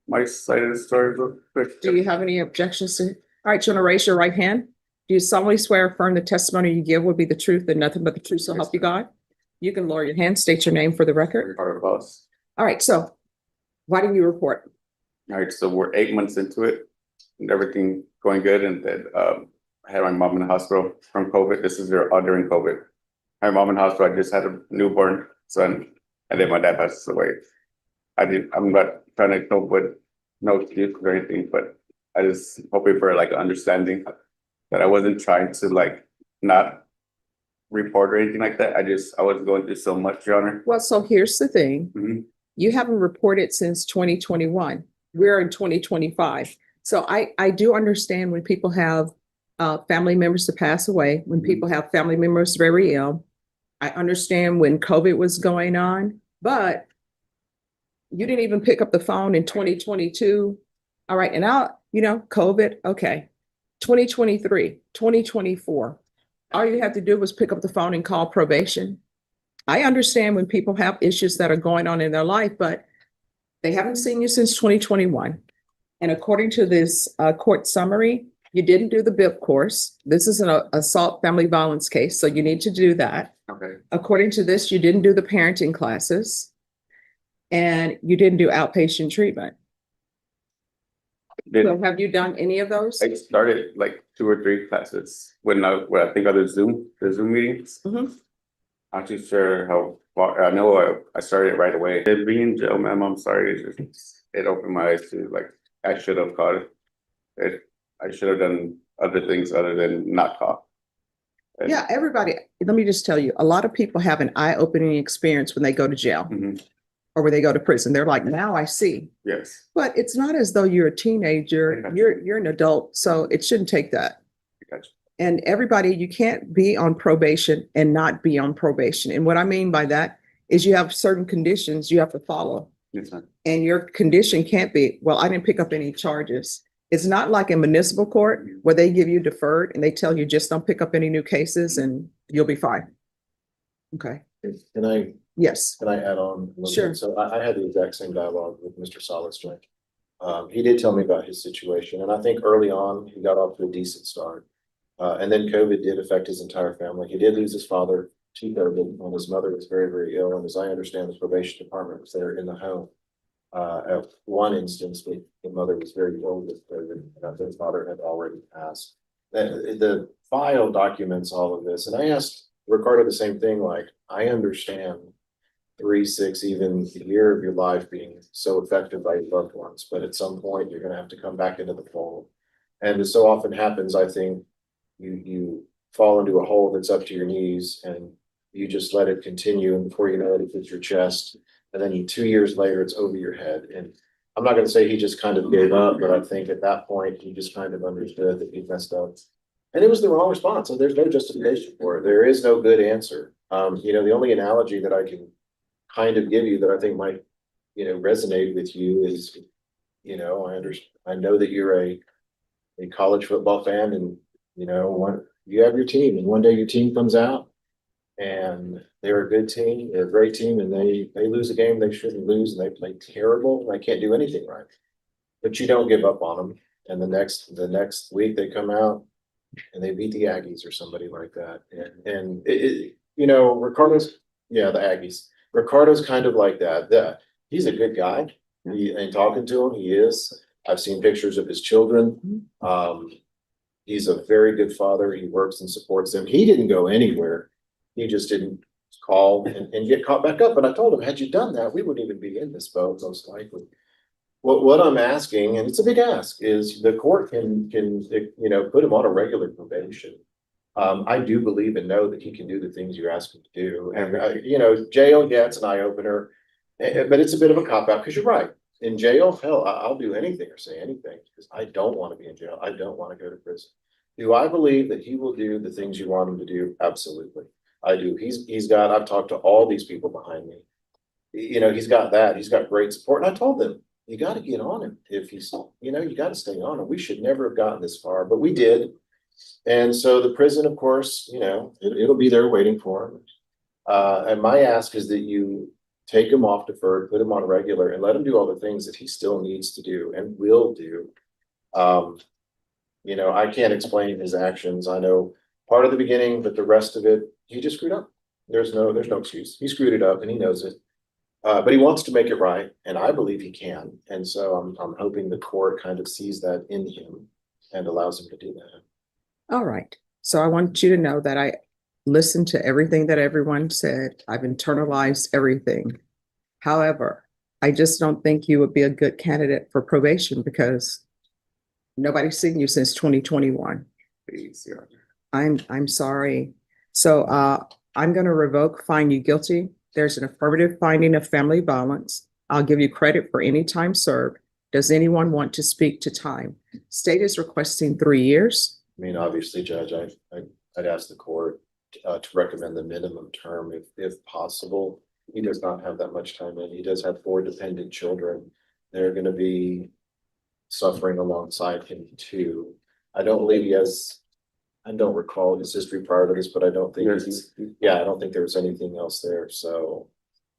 my side of the story real quick? Do you have any objections to? All right, you want to raise your right hand? Do you solemnly swear or affirm the testimony you give will be the truth and nothing but the truth, so help you God? You can lower your hand, state your name for the record. Part of us. All right, so why didn't you report? All right, so we're 8 months into it and everything going good. And then I had my mom in the hospital from COVID. This is all during COVID. I had my mom in the hospital. I just had a newborn son, and then my dad passed away. I'm not trying to come up with no excuse or anything, but I just hoping for like understanding that I wasn't trying to like not report or anything like that. I was going through so much, Your Honor. Well, so here's the thing. Mhm. You haven't reported since 2021. We're in 2025. So I do understand when people have family members to pass away, when people have family members very ill. I understand when COVID was going on, but you didn't even pick up the phone in 2022. All right, and COVID, okay. 2023, 2024. All you have to do was pick up the phone and call probation. I understand when people have issues that are going on in their life, but they haven't seen you since 2021. And according to this court summary, you didn't do the BIP course. This is an assault family violence case, so you need to do that. Okay. According to this, you didn't do the parenting classes and you didn't do outpatient treatment. So have you done any of those? I started like 2 or 3 classes when I think of the Zoom meetings. Mhm. I'm not too sure how far. I know I started right away. Being in jail, ma'am, I'm sorry. It opened my eyes to like I should have caught it. I should have done other things other than not caught. And- Yeah, everybody, let me just tell you, a lot of people have an eye-opening experience when they go to jail Mhm. or when they go to prison. They're like, now I see. Yes. But it's not as though you're a teenager, Gotcha. you're an adult, so it shouldn't take that. Gotcha. And everybody, you can't be on probation and not be on probation. And what I mean by that is you have certain conditions you have to follow. Yes, ma'am. And your condition can't be, well, I didn't pick up any charges. It's not like in municipal court where they give you deferred and they tell you just don't pick up any new cases and you'll be fine. Okay, Can I yes, add on? a little Sure. bit? So I had the exact same dialogue with Mr. Salas. He did tell me about his situation, and I think early on, he got off to a decent start. And then COVID did affect his entire family. He did lose his father to COVID when his mother was very, very ill. And as I understand, the probation department was there in the home. At one instance, the mother was very ill with COVID, and his father had already passed. The file documents all of this, and I asked Ricardo the same thing, like, I understand 3, 6, even a year of your life being so affected by your loved ones, but at some point, you're gonna have to come back into the fold. And as so often happens, I think you fall into a hole that's up to your knees and you just let it continue, and before you know it, it hits your chest. And then 2 years later, it's over your head. And I'm not gonna say he just kind of gave up, but I think at that point, he just kind of understood that he messed up. And it was the wrong response, so there's no justification for it. There is no good answer. The only analogy that I can kind of give you that I think might, resonate with you is, I know that you're a college football fan, and you have your team, and one day your team comes out and they're a good team, they're a great team, and they lose a game they shouldn't lose, and they play terrible, and they can't do anything right. But you don't give up on them, and the next week they come out and they beat the Aggies or somebody like that. And Ricardo's, the Aggies. Ricardo's kind of like that. He's a good guy. And talking to him, he is. I've seen pictures of his children. He's a very good father. He works and supports them. He didn't go anywhere. He just didn't call and get caught back up. But I told him, had you done that, we wouldn't even be in this boat, most likely. What I'm asking, and it's a big ask, is the court can put him on a regular probation. I do believe and know that he can do the things you ask him to do. And jail, yeah, it's an eye opener, but it's a bit of a cop out, because you're right. in jail, hell, I'll do anything or say anything because I don't want to be in jail. I don't want to go to prison. Do I believe that he will do the things you want him to do? Absolutely. I do. I've talked to all these people behind me. You know, he's got great support. And I told them, you got to get on him. If he's, you got to stay on him. We should never have gotten this far, but we did. And so the prison, of course, it'll be there waiting for him. And my ask is that you take him off deferred, put him on regular, and let him do all the things that he still needs to do and will do. I can't explain his actions. I know part of the beginning, but the rest of it, he just screwed up. There's no excuse. He screwed it up and he knows it. But he wants to make it right, and I believe he can. And so I'm hoping the court kind of sees that in him and allows him to do that. All right. So I want you to know that I listened to everything that everyone said. I've internalized everything. However, I just don't think you would be a good candidate for probation because nobody's seen you since 2021. I'm sorry. So I'm going to revoke, find you guilty. There's an affirmative finding of family violence. I'll give you credit for any time served. Does anyone want to speak to time? State is requesting 3 years. I mean, obviously, Judge, I'd ask the court to recommend the minimum term if possible. He does not have that much time in. He does have 4 dependent children. They're going to be suffering alongside him too. I don't believe he has, I don't recall his history prior to this, but I don't think I don't think there was anything else there. So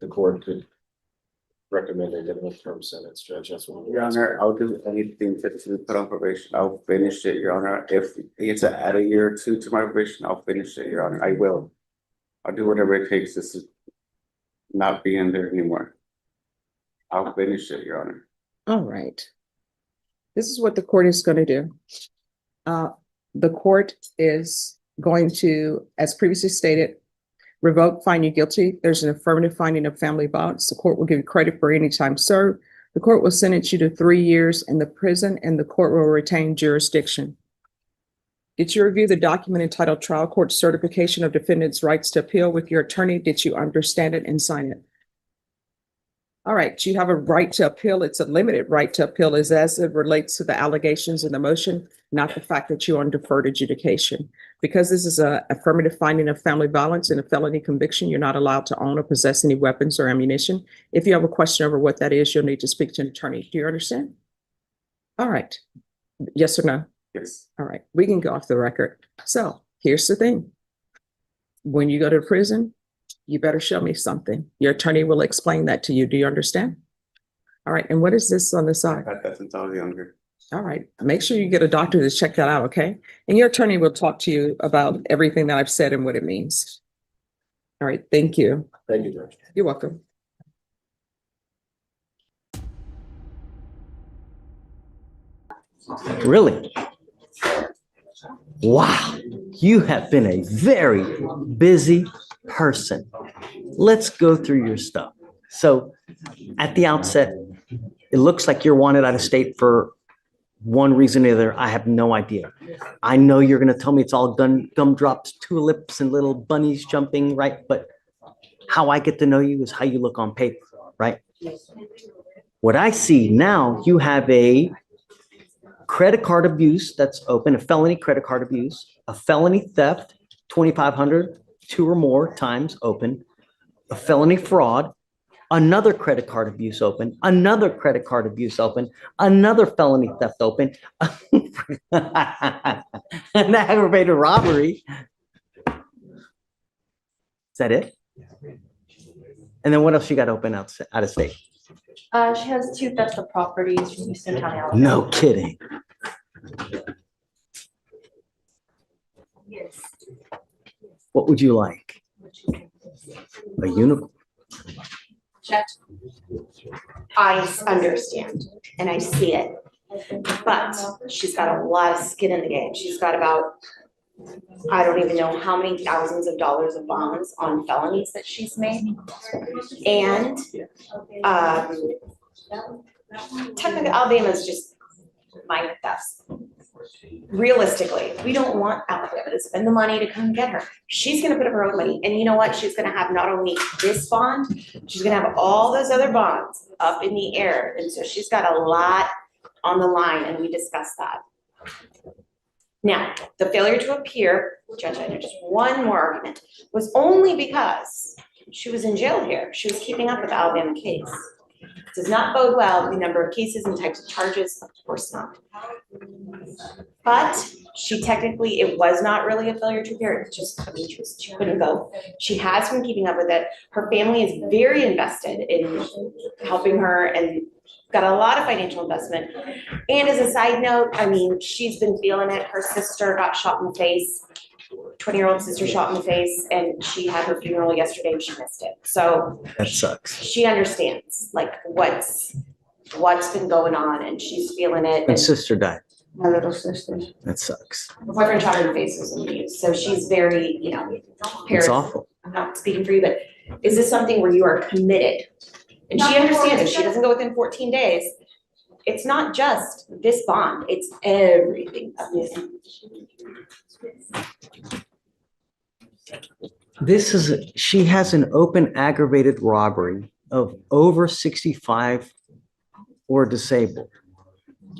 the court could recommend a minimum term sentence, Judge. That's what Your Honor, I'll do anything to put on probation. I'll finish it, Your Honor. If he gets to add a year or 2 to my probation, I'll finish it, Your Honor. I will. I'll do whatever it takes just to not be in there anymore. I'll finish it, Your Honor. All right. This is what the court is going to do. The court is going to, as previously stated, revoke, find you guilty. There's an affirmative finding of family violence. The court will give you credit for any time served. The court will sentence you to 3 years in the prison and the court will retain jurisdiction. Did you review the document entitled Trial Court Certification of Defendant's Rights to Appeal with your attorney? Did you understand it and sign it? All right, you have a right to appeal. It's a limited right to appeal as it relates to the allegations in the motion, not the fact that you're on deferred adjudication. Because this is an affirmative finding of family violence and a felony conviction, you're not allowed to own or possess any weapons or ammunition. If you have a question over what that is, you'll need to speak to an attorney. Do you understand? All right. Yes or no? Yes. All right, we can go off the record. So here's the thing. When you go to prison, you better show me something. Your attorney will explain that to you. Do you understand? All right, and what is this on the side? I've had that since I was younger. All right, make sure you get a doctor to check that out, okay? And your attorney will talk to you about everything that I've said and what it means. All right, thank you. Thank you, Judge. You're welcome. Really? Wow, you have been a very busy person. Let's go through your stuff. So at the outset, it looks like you're wanted out of state for one reason or the other. I have no idea. I know you're going to tell me it's all gumdrops, tulips, and little bunnies jumping, right? But how I get to know you is how you look on paper, right? What I see now, you have a credit card abuse that's open, a felony credit card abuse, a felony theft, 2,500, 2 or more times open, a felony fraud, another credit card abuse open, another credit card abuse open, another felony theft open, an aggravated robbery. Is that it? And then what else you got open out of state? She has 2 thefts of properties from Houston County, Alabama. No kidding. Yes. What would you like? A unicorn? Judge, I understand and I see it, but she's got a lot of skin in the game. She's got about, I don't even know how many thousands of dollars of bonds on felonies that she's made. And technically Alabama is just minor thefts. realistically, we don't want Alabama to spend the money to come get her. She's gonna put up her own money, and you know what? She's gonna have not only this bond, she's gonna have all those other bonds up in the air, and so she's got a lot on the line, and we discussed that. Now, the failure to appear, Judge, I know just one more argument, was only because she was in jail here. She was keeping up with the Alabama case. Does not bode well the number of cases and types of charges, of course not. But she technically, it was not really a failure to appear, it's just, I mean, she couldn't go. She has been keeping up with it. Her family is very invested in helping her and got a lot of financial investment. And as a side note, I mean, she's been feeling it. Her sister got shot in the face, 20-year-old sister shot in the face, and she had her funeral yesterday and she missed it. So That sucks. she understands like what's been going on, and she's feeling it. And sister died. My little sister. That sucks. Her boyfriend shot her in the face was in the news, so she's very, you know, It's parents, awful. I'm not speaking for you, but is this something where you are committed? And she understands if she doesn't go within 14 days, it's not just this bond, it's everything. She has an open aggravated robbery of over 65 or disabled.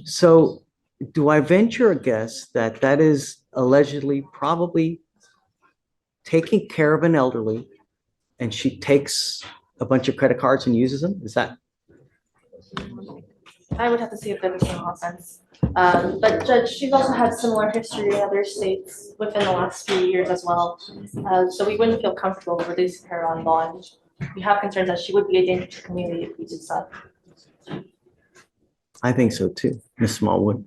So do I venture a guess that that is allegedly probably taking care of an elderly and she takes a bunch of credit cards and uses them? Is that? I would have to see if there was no offense. But Judge, she's also had similar history in other states within the last few years as well. So we wouldn't feel comfortable releasing her on bond. We have concerns that she would be a danger to the community if we did so. I think so too, Ms. Smallwood.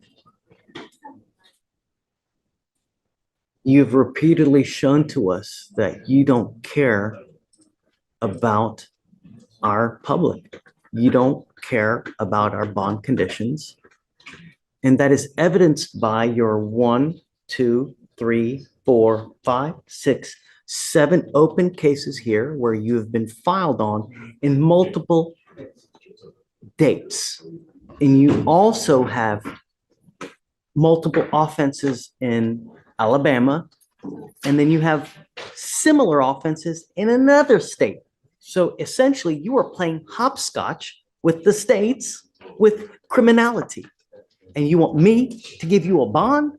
You've repeatedly shown to us that you don't care about our public. You don't care about our bond conditions. And that is evidenced by your 1, 2, 3, 4, 5, 6, 7 open cases here where you have been filed on in multiple dates. And you also have multiple offenses in Alabama, and then you have similar offenses in another state. So essentially, you are playing hopscotch with the states with criminality. And you want me to give you a bond?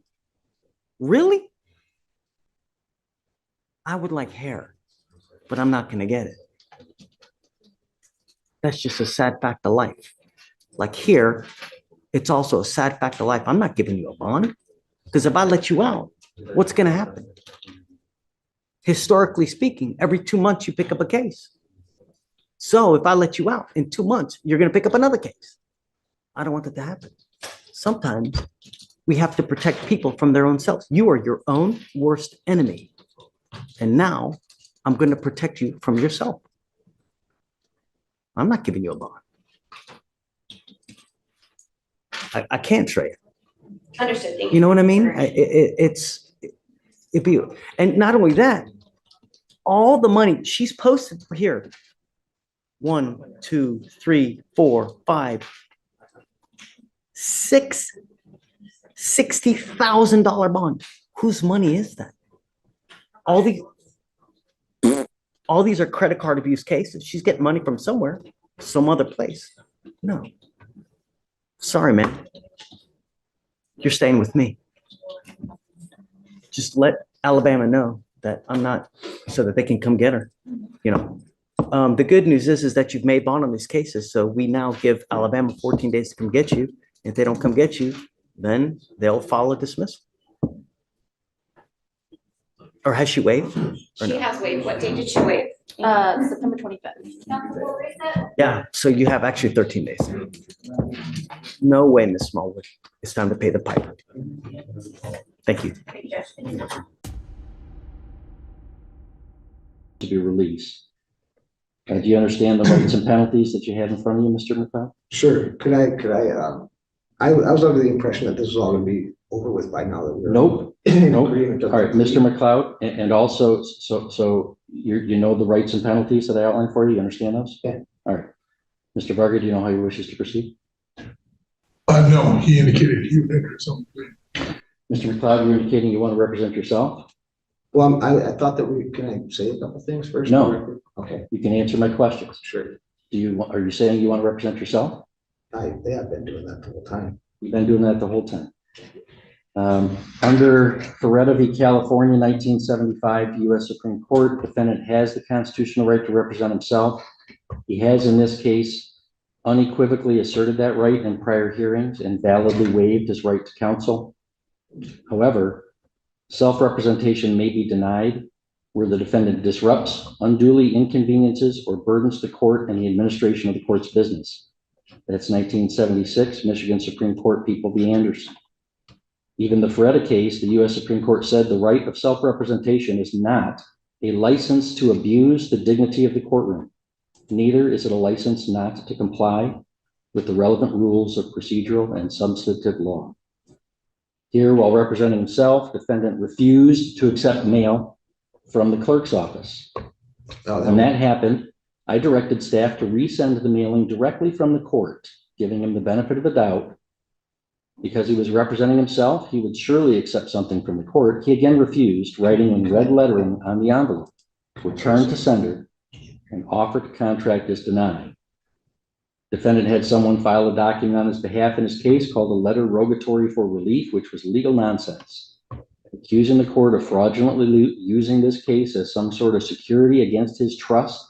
Really? I would like hair, but I'm not going to get it. That's just a sad fact of life. Like here, it's also a sad fact of life. I'm not giving you a bond because if I let you out, what's going to happen? Historically speaking, every 2 months you pick up a case. So if I let you out in 2 months, you're going to pick up another case. I don't want that to happen. Sometimes we have to protect people from their own selves. You are your own worst enemy. And now I'm going to protect you from yourself. I'm not giving you a bond. I can't trade. Understood, thank you. You know what I mean? It'd be, and not only that, all the money she's posted here, 1, 2, 3, 4, 5, 6, $60,000 bond. Whose money is that? All these are credit card abuse cases. She's getting money from somewhere, some other place. No. Sorry, man. You're staying with me. Just let Alabama know that I'm not, so that they can come get her, you know. The good news is that you've made bond on these cases, so we now give Alabama 14 days to come get you. If they don't come get you, then they'll file a dismissal. Or has she waived? Or She no? has waived. What date did she waive? September 25th. Yeah, so you have actually 13 days. No way, Ms. Smallwood. It's time to pay the piper. Thank you. To be released. Do you understand the rights and penalties that you have in front of you, Mr. McLeod? Sure. I was under the impression that this was all gonna be over with by now. That we're Nope. in Nope. agreement. All right, Mr. McLeod, and also, so you know the rights and penalties that I outlined for you, you understand those? Yeah. All right. Mr. Barger, do you know how he wishes to proceed? No, he indicated he would enter his own plea. Mr. McLeod, you're indicating you want to represent yourself? Well, I thought that can I say a couple things first? No. Okay, You can answer my questions. sure. Are you saying you want to represent yourself? They have been doing that the whole time. You've been doing that the whole time. Under Ferretta v. California, 1975 U.S. Supreme Court, defendant has the constitutional right to represent himself. He has, in this case, unequivocally asserted that right in prior hearings and validly waived his right to counsel. However, self-representation may be denied where the defendant disrupts, unduly inconveniences, or burdens the court and the administration of the court's business. That's 1976 Michigan Supreme Court People v. Anderson. Even the Ferretta case, the U.S. Supreme Court said the right of self-representation is not a license to abuse the dignity of the courtroom. Neither is it a license not to comply with the relevant rules of procedural and substantive law. Here, while representing himself, defendant refused to accept mail from the clerk's office. When that happened, I directed staff to resend the mailing directly from the court, giving him the benefit of the doubt. Because he was representing himself, he would surely accept something from the court. He again refused, writing in red lettering on the envelope, return to sender, and offer to contract is denied. Defendant had someone file a document on his behalf in his case called a letter rogatory for relief, which was legal nonsense, accusing the court of fraudulently using this case as some sort of security against his trust,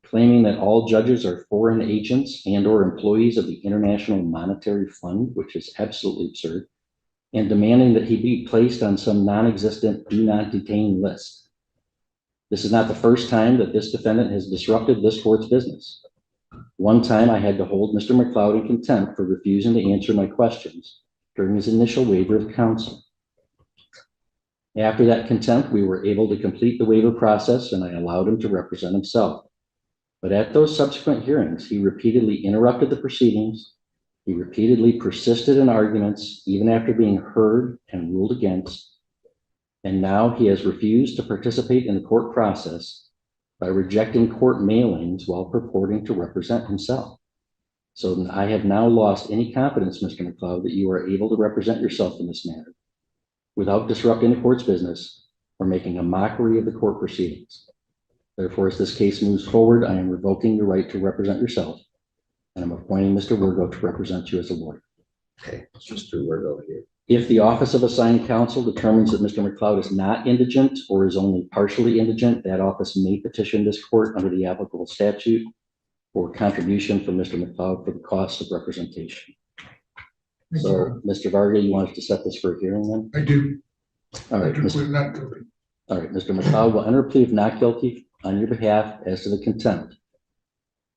claiming that all judges are foreign agents and or employees of the International Monetary Fund, which is absolutely absurd, and demanding that he be placed on some non-existent do not detain list. This is not the first time that this defendant has disrupted this court's business. One time I had to hold Mr. McLeod in contempt for refusing to answer my questions during his initial waiver of counsel. After that contempt, we were able to complete the waiver process and I allowed him to represent himself. But at those subsequent hearings, he repeatedly interrupted the proceedings. He repeatedly persisted in arguments, even after being heard and ruled against. And now he has refused to participate in the court process by rejecting court mailings while purporting to represent himself. So I have now lost any confidence, Mr. McLeod, that you are able to represent yourself in this matter without disrupting the court's business or making a mockery of the court proceedings. Therefore, as this case moves forward, I am revoking your right to represent yourself, and I'm appointing Mr. Wirgo to represent you as a lawyer. Okay, it's Mr. Wirgo here. If the Office of Assigned Counsel determines that Mr. McLeod is not indigent or is only partially indigent, that office may petition this court under the applicable statute for contribution from Mr. McLeod for the costs of representation. So, Mr. Varga, you want us to set this for a hearing then? I do. All right, We're not guilty. all right, Mr. McLeod will enter a plea of not guilty on your behalf as to the contempt.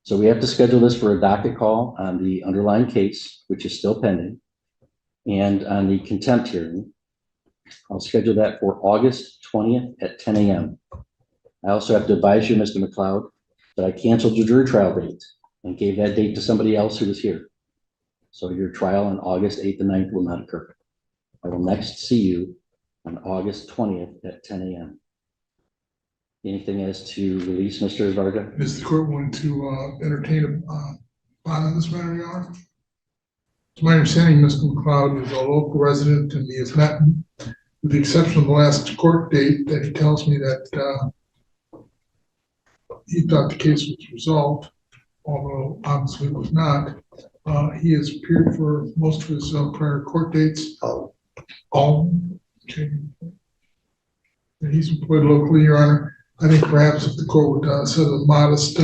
So we have to schedule this for a docket call on the underlying case, which is still pending, and on the contempt hearing. I'll schedule that for August 20th at 10 a.m. I also have to advise you, Mr. McLeod, that I canceled your jury trial date and gave that date to somebody else who was here. So your trial on August 8th and 9th will not occur. I will next see you on August 20th at 10 a.m. Anything as to release Mr. Varga? Does the court want to entertain a bond on this matter, Your Honor? To my understanding, Mr. McLeod is a local resident and he has met, with the exception of the last court date, that he tells me that he thought the case was resolved, although obviously it was not. He has appeared for most of his prior court dates. All. Okay. And he's employed locally, Your Honor. I think perhaps if the court would set a modest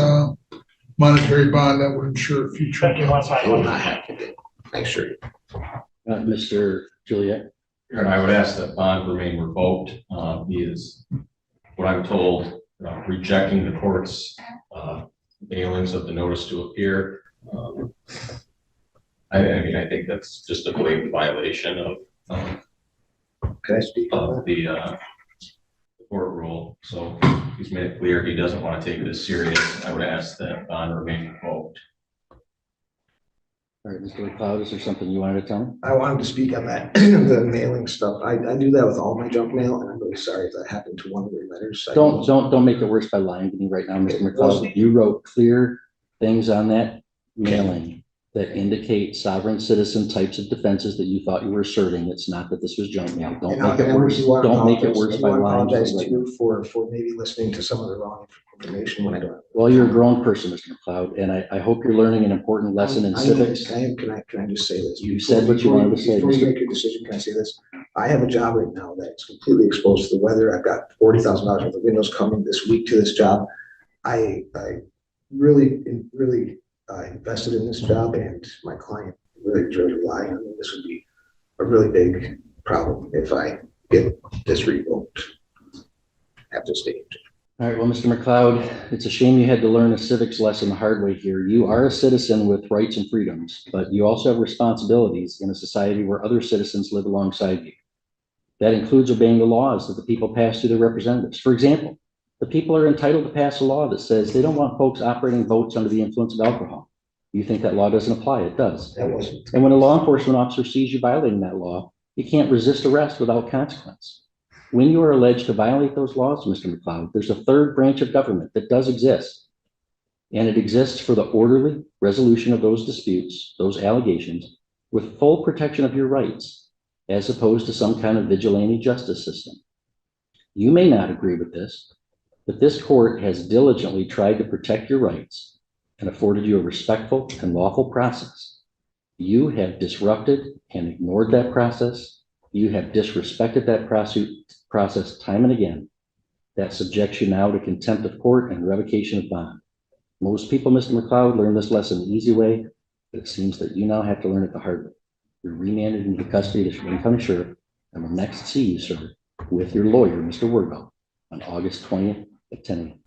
monetary bond, that would ensure future. Thanks, sure. Mr. Juliet. And I would ask that bond remain revoked. He is, what I'm told, rejecting the court's mailings of the notice to appear. I mean, I think that's just a blatant violation of the court rule. So he's made it clear he doesn't want to take this serious. I would ask that bond remain revoked. All right, Mr. McLeod, is there something you wanted to tell me? I wanted to speak on that, the mailing stuff. I do that with all my junk mail, and I'm really sorry if that happened to one of your letters. Don't make it worse by lying to me right now, Mr. McLeod. You wrote clear things on that mailing that indicate sovereign citizen types of defenses that you thought you were asserting. It's not that this was junk mail. Don't And I make it really worse. do want to Don't make it apologize. worse I by want to lying. apologize too for maybe listening to some of the wrong information when I don't. Well, you're a grown person, Mr. McLeod, and I hope you're learning an important lesson in civics. Can I just say this? You said what you wanted to say, Before you Mr. make your decision, can I say this? I have a job right now that's completely exposed to the weather. I've got $40,000 worth of windows coming this week to this job. I really invested in this job, and my client really relying on me. This would be a really big problem if I get this revoked at this stage. All right, well, Mr. McLeod, it's a shame you had to learn a civics lesson the hard way here. You are a citizen with rights and freedoms, but you also have responsibilities in a society where other citizens live alongside you. That includes obeying the laws that the people pass through their representatives. For example, the people are entitled to pass a law that says they don't want folks operating votes under the influence of alcohol. You think that law doesn't apply? It does. That wasn't. And when a law enforcement officer sees you violating that law, you can't resist arrest without consequence. When you are alleged to violate those laws, Mr. McLeod, there's a third branch of government that does exist. And it exists for the orderly resolution of those disputes, those allegations, with full protection of your rights, as opposed to some kind of vigilante justice system. You may not agree with this, but this court has diligently tried to protect your rights and afforded you a respectful and lawful process. You have disrupted and ignored that process. You have disrespected that process time and again. That subjects you now to contempt of court and revocation of bond. Most people, Mr. McLeod, learn this lesson the easy way, but it seems that you now have to learn it the hard way. You're remanded into custody to Chagrin County Sheriff, and will next see you, sir, with your lawyer, Mr. Wardwell, on August 20th at 10 a.m.